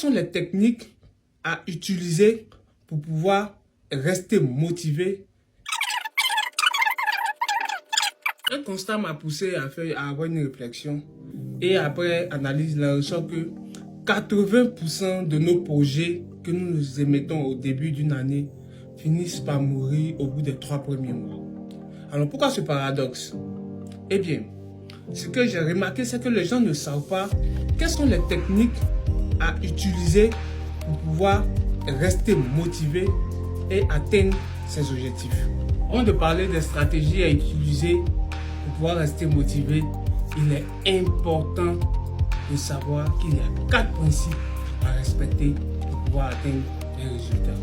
Sont les techniques à utiliser pour pouvoir rester motivé? Un constat m'a poussé à avoir une réflexion et après analyse, il en ressort que 80% de nos projets que nous émettons au début d'une année finissent par mourir au bout des 3 premiers mois. Alors pourquoi ce paradoxe? Eh bien, ce que j'ai remarqué, c'est que les gens ne savent pas quelles sont les techniques à utiliser pour pouvoir rester motivé et atteindre ses objectifs. Avant de parler des stratégies à utiliser pour pouvoir rester motivé, il est important de savoir qu'il y a 4 principes à respecter pour pouvoir atteindre les résultats.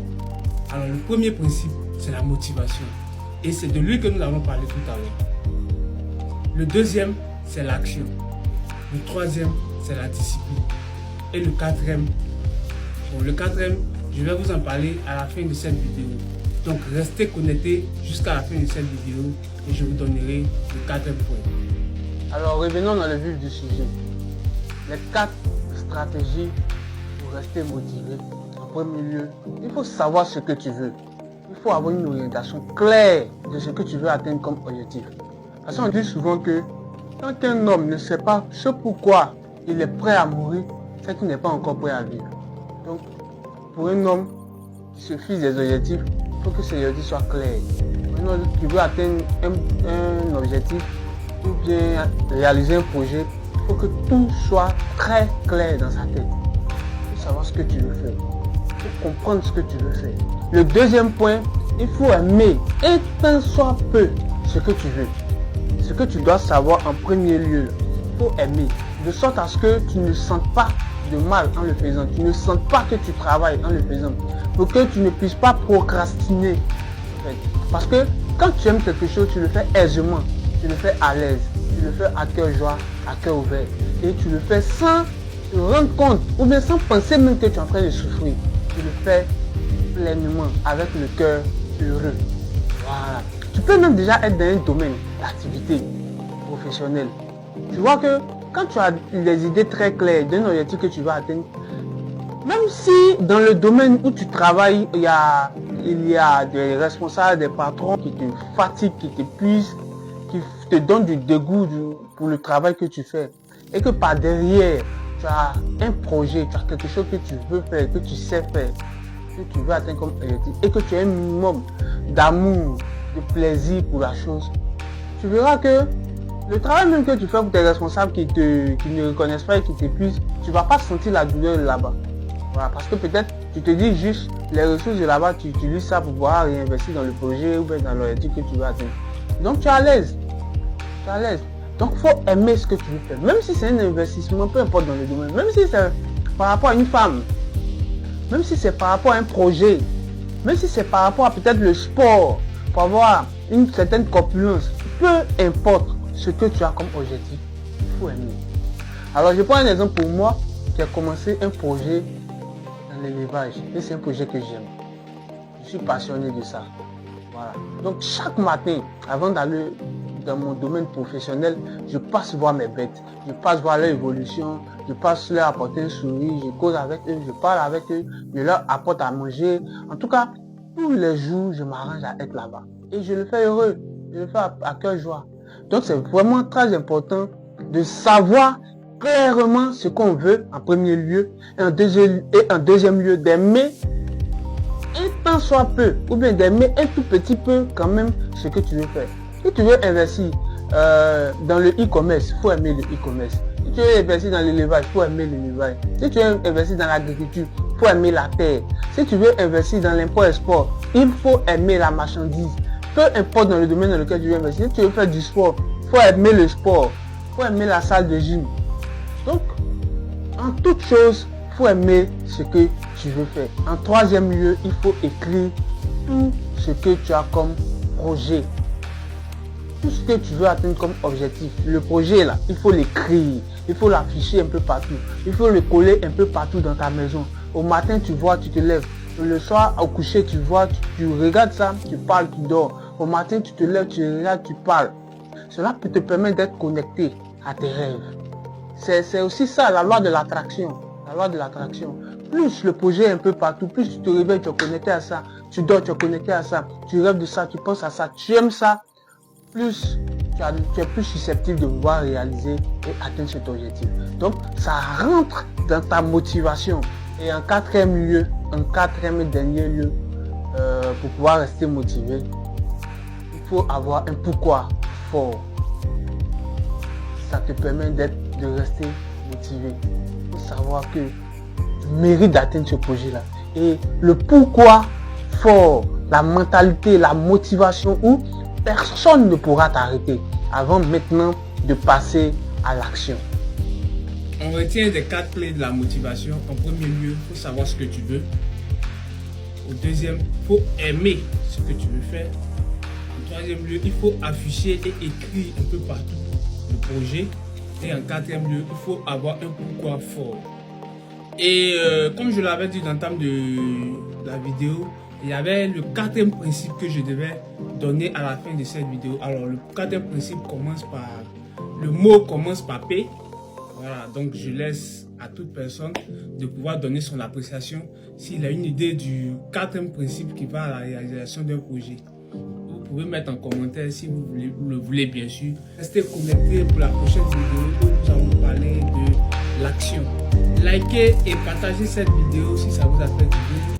Alors le premier principe, c'est la motivation. Et c'est de lui que nous avons parlé tout à l'heure. Le deuxième, c'est l'action. Le troisième, c'est la discipline. Et le quatrième, je vais vous en parler à la fin de cette vidéo. Donc restez connectés jusqu'à la fin de cette vidéo et je vous donnerai le quatrième point. Alors revenons dans le vif du sujet. Les 4 stratégies pour rester motivé. En premier lieu, il faut savoir ce que tu veux. Il faut avoir une orientation claire de ce que tu veux atteindre comme objectif. Parce qu'on dit souvent que quand un homme ne sait pas ce pourquoi il est prêt à mourir, c'est qu'il n'est pas encore prêt à vivre. Donc, pour un homme qui se fixe des objectifs, il faut que ces objectifs soient clairs. Maintenant, tu veux atteindre un objectif ou bien réaliser un projet, il faut que tout soit très clair dans sa tête. Il faut savoir ce que tu veux faire. Il faut comprendre ce que tu veux faire. Le deuxième point, il faut aimer, et tant soit peu, ce que tu veux. Ce que tu dois savoir en premier lieu, il faut aimer, de sorte à ce que tu ne sentes pas de mal en le faisant, tu ne sentes pas que tu travailles en le faisant, pour que tu ne puisses pas procrastiner. En fait. Parce que quand tu aimes quelque chose, tu le fais aisément, tu le fais à l'aise, tu le fais à cœur joie, à cœur ouvert, et tu le fais sans te rendre compte, ou bien sans penser même que tu es en train de souffrir. Tu le fais pleinement, avec le cœur heureux. Voilà. Tu peux même déjà être dans un domaine d'activité professionnelle. Tu vois que quand tu as des idées très claires d'un objectif que tu vas atteindre, même si dans le domaine où tu travailles, il y a des responsables, des patrons qui te fatiguent, qui t'épuisent, qui te donnent du dégoût pour le travail que tu fais, et que par derrière, tu as un projet, tu as quelque chose que tu veux faire, que tu sais faire, que tu veux atteindre comme objectif, et que tu as un minimum d'amour, de plaisir pour la chose, tu verras que le travail même que tu fais pour tes responsables qui ne reconnaissent pas et qui t'épuisent, tu ne vas pas sentir la douleur de là-bas. Voilà, parce que peut-être tu te dis juste les ressources de là-bas, tu utilises ça pour pouvoir réinvestir dans le projet ou bien dans l'objectif que tu veux atteindre. Donc tu es à l'aise. Tu es à l'aise. Donc il faut aimer ce que tu veux faire. Même si c'est un investissement, peu importe dans le domaine, même si c'est par rapport à une femme, même si c'est par rapport à un projet, même si c'est par rapport à peut-être le sport, pour avoir une certaine corpulence, peu importe ce que tu as comme objectif, il faut aimer. Alors je prends un exemple pour moi, qui a commencé un projet dans l'élevage, et c'est un projet que j'aime. Je suis passionné de ça. Voilà. Donc chaque matin, avant d'aller dans mon domaine professionnel, je passe voir mes bêtes, je passe voir leur évolution, je passe leur apporter un sourire, je cause avec eux, je parle avec eux, je leur apporte à manger. En tout cas, tous les jours, je m'arrange à être là-bas. Et je le fais heureux, je le fais à cœur joie. Donc c'est vraiment très important de savoir clairement ce qu'on veut en premier lieu et en deuxième lieu d'aimer un tant soit peu ou bien d'aimer un tout petit peu quand même ce que tu veux faire. Si tu veux investir dans le e-commerce, il faut aimer le e-commerce. Si tu veux investir dans l'élevage, il faut aimer l'élevage. Si tu veux investir dans l'agriculture, il faut aimer la terre. Si tu veux investir dans l'import-export, il faut aimer la marchandise. Peu importe dans le domaine dans lequel tu veux investir, si tu veux faire du sport, il faut aimer le sport, il faut aimer la salle de gym. Donc, en toute chose, il faut aimer ce que tu veux faire. En troisième lieu, il faut écrire tout ce que tu as comme projet. Tout ce que tu veux atteindre comme objectif. Le projet là, il faut l'écrire, il faut l'afficher un peu partout, il faut le coller un peu partout dans ta maison. Au matin, tu vois, tu te lèves. Le soir, au coucher, tu vois, tu regardes ça, tu parles, tu dors. Au matin, tu te lèves, tu regardes, tu parles. Cela peut te permettre d'être connecté à tes rêves. C'est aussi ça, la loi de l'attraction. La loi de l'attraction. plus le projet est un peu partout, plus tu te réveilles, tu es connecté à ça, tu dors, tu es connecté à ça, tu rêves de ça, tu penses à ça, tu aimes ça, plus tu es plus susceptible de pouvoir réaliser et atteindre cet objectif. Donc, ça rentre dans ta motivation. Et en quatrième et dernier lieu, pour pouvoir rester motivé, il faut avoir un pourquoi fort. Ça te permet de rester motivé. Il faut savoir que tu mérites d'atteindre ce projet-là. Et le pourquoi fort, la mentalité, la motivation, où personne ne pourra t'arrêter avant maintenant de passer à l'action. On retient des 4 clés de la motivation. En premier lieu, il faut savoir ce que tu veux. Au deuxième, il faut aimer ce que tu veux faire. En troisième lieu, il faut afficher et écrire un peu partout le projet. Et en quatrième lieu, il faut avoir un pourquoi fort. Et comme je l'avais dit dans l'entame de la vidéo, il y avait le quatrième principe que je devais donner à la fin de cette vidéo. Alors le quatrième principe commence par, le mot commence par P. Voilà, donc je laisse à toute personne de pouvoir donner son appréciation s'il a une idée du quatrième principe qui va à la réalisation d'un projet. Vous pouvez mettre en commentaire si vous le voulez, bien sûr. Restez connectés pour la prochaine vidéo où nous allons parler de l'action. Likez et partagez cette vidéo si ça vous a fait du bien.